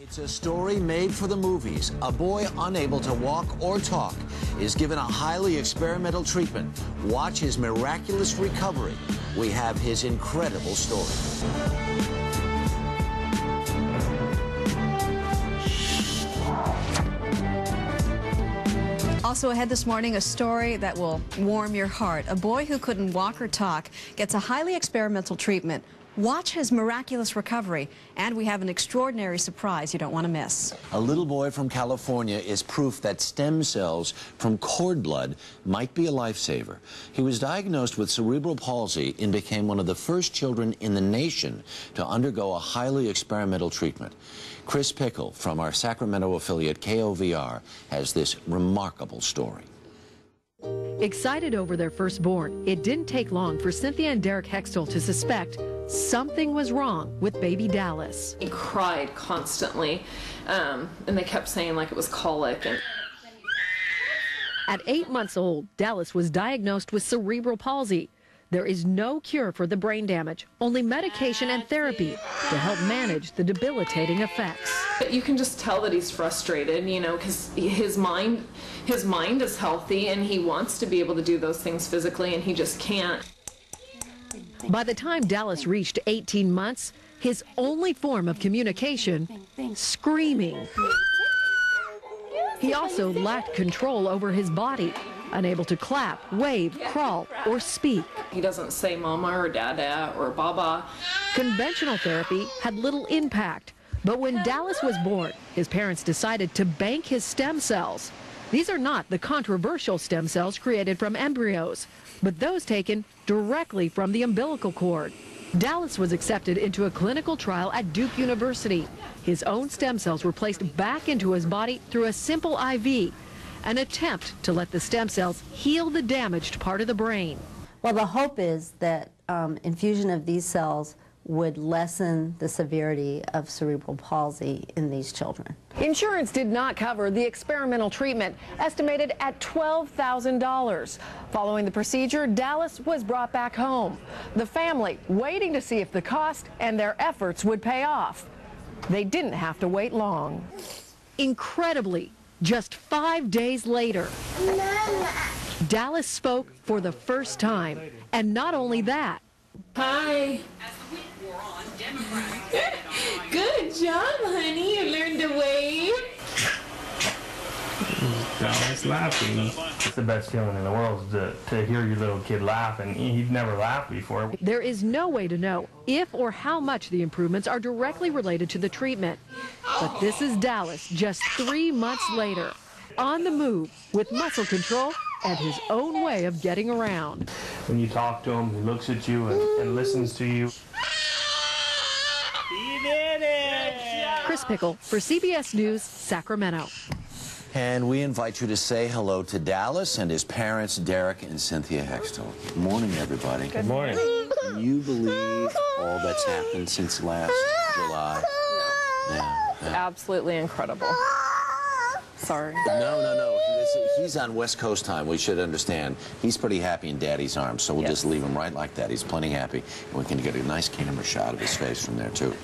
It's a story made for the movies. A boy unable to walk or talk is given a highly experimental treatment. Watch his miraculous recovery. We have his incredible story. Also ahead this morning, a story that will warm your heart. A boy who couldn't walk or talk gets a highly experimental treatment. Watch his miraculous recovery, and we have an extraordinary surprise you don't want to miss. A little boy from California is proof that stem cells from cord blood might be a lifesaver. He was diagnosed with cerebral palsy and became one of the first children in the nation to undergo a highly experimental treatment. Chris Pickle from our Sacramento affiliate KOVR has this remarkable story. Excited over their firstborn, it didn't take long for Cynthia and Derek Hextall to suspect something was wrong with baby Dallas. He cried constantly, and they kept saying like it was colic. At 8 months old, Dallas was diagnosed with cerebral palsy. There is no cure for the brain damage, only medication and therapy to help manage the debilitating effects. You can just tell that he's frustrated, you know, because his mind is healthy and he wants to be able to do those things physically and he just can't. By the time Dallas reached 18 months, his only form of communication, screaming. He also lacked control over his body, unable to clap, wave, crawl, or speak. He doesn't say mama or dada or baba. Conventional therapy had little impact, but when Dallas was born, his parents decided to bank his stem cells. These are not the controversial stem cells created from embryos, but those taken directly from the umbilical cord. Dallas was accepted into a clinical trial at Duke University. His own stem cells were placed back into his body through a simple IV, an attempt to let the stem cells heal the damaged part of the brain. Well, the hope is that infusion of these cells would lessen the severity of cerebral palsy in these children. Insurance did not cover the experimental treatment, estimated at $12,000. Following the procedure, Dallas was brought back home. The family waiting to see if the cost and their efforts would pay off. They didn't have to wait long. Incredibly, just 5 days later, Dallas spoke for the first time. And not only that. Hi. Good job, honey. You learned to wave. Dallas laughing. It's the best feeling in the world to hear your little kid laugh, and he'd never laughed before. There is no way to know if or how much the improvements are directly related to the treatment. But this is Dallas just 3 months later, on the move with muscle control and his own way of getting around. When you talk to him, he looks at you and listens to you. He did it! Chris Pickle for CBS News, Sacramento. And we invite you to say hello to Dallas and his parents, Derek and Cynthia Hextall. Good morning, everybody. Good morning. Can you believe all that's happened since last July? Yeah. Absolutely incredible. Sorry. No. He's on West Coast time. We should understand. He's pretty happy in Daddy's arms, so we'll just leave him right like that. He's plenty happy. And we can get a nice camera shot of his face from there, too.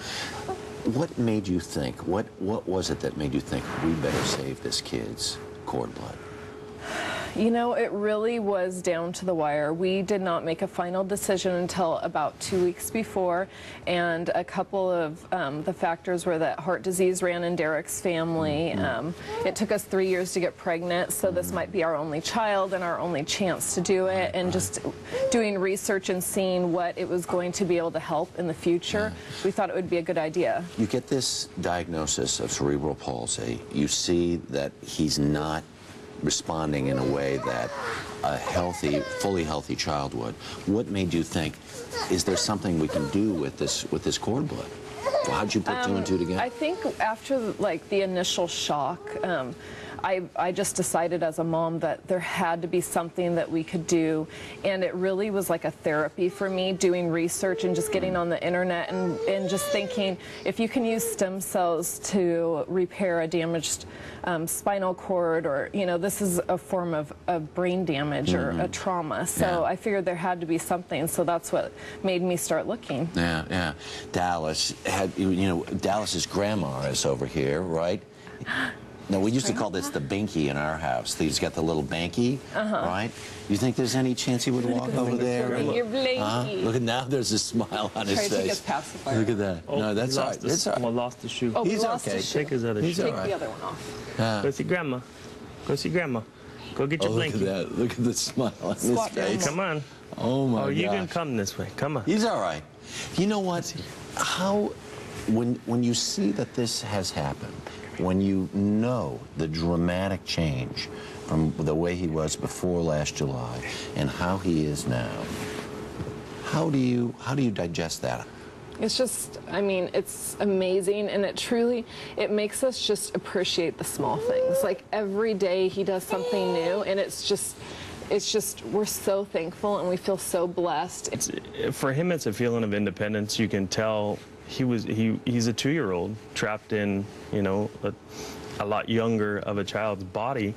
What made you think, what was it that made you think we better save this kid's cord blood? You know, it really was down to the wire. We did not make a final decision until about 2 weeks before, and a couple of the factors were that heart disease ran in Derek's family. It took us 3 years to get pregnant, so this might be our only child and our only chance to do it, and just doing research and seeing what it was going to be able to help in the future, we thought it would be a good idea. You get this diagnosis of cerebral palsy. You see that he's not responding in a way that a healthy, fully healthy child would. What made you think, is there something we can do with this cord blood? Well, how'd you put two and two together? I think after like the initial shock, I just decided as a mom that there had to be something that we could do, and it really was like a therapy for me, doing research and just getting on the internet and just thinking, if you can use stem cells to repair a damaged spinal cord, or, you know, this is a form of brain damage or a trauma. So I figured there had to be something. So that's what made me start looking. Yeah, yeah. Dallas had, you know, Dallas's grandma is over here, right? No, we used to call this the binky in our house. He's got the little banky, right? You think there's any chance he would walk over there? You're blinky. Look at now, there's a smile on his Try to take face. his pacifier. Look at that. No, that's all right. It's all right. Well, lost the shoe. Oh, He's lost okay. his shoe. Take his other shoe. He's all Take right. the other one off. Go see grandma. Go see grandma. Go get your Look at blanket. that. Look at the smile on his Squat down. face. Come on. Oh, my God. You can come this way. Come on. He's all right. You know what? How, when you see that this has happened, when you know the dramatic change from the way he was before last July and how he is now, how do you digest that? It's just, I mean, it's amazing, and it makes us just appreciate the small things. Like every day he does something new, and it's just, we're so thankful and we feel so blessed. For him, it's a feeling of independence. You can tell he's a 2-year-old trapped in, you know, a lot younger of a child's body,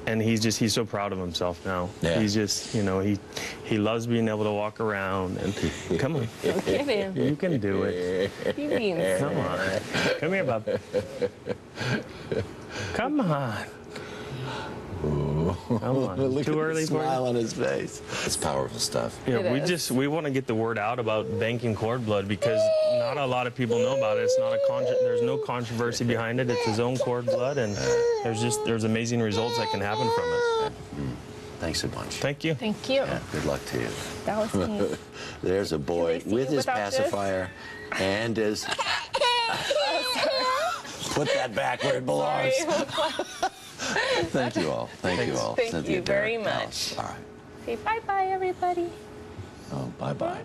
and he's so proud of himself now. Yeah. He's just, you know, he loves being able to walk around and come on. Okay, man. You can do it. You mean Come on. Come here, bub. Come on. Come on. Look Too at early the for smile you? on his face. It's powerful stuff. Yeah, It is. we want to get the word out about banking cord blood, because not a lot of people know about it. It's not there's no controversy behind it. It's his own cord blood, and there's amazing results that can happen from it. Thanks a bunch. Thank you. Thank you. Yeah, good luck to you. That was neat. There's a boy Can they see with you his without this? pacifier and his... Put that back where it belongs. Thank you all. Thank you all. Thank Cynthia, you very Derek, much. Alice. All right. Say bye-bye, everybody. Oh, bye-bye.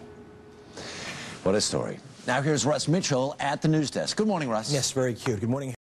What a story. Now here's Russ Mitchell at the news desk. Good morning, Russ. Yes, very cute. Good morning.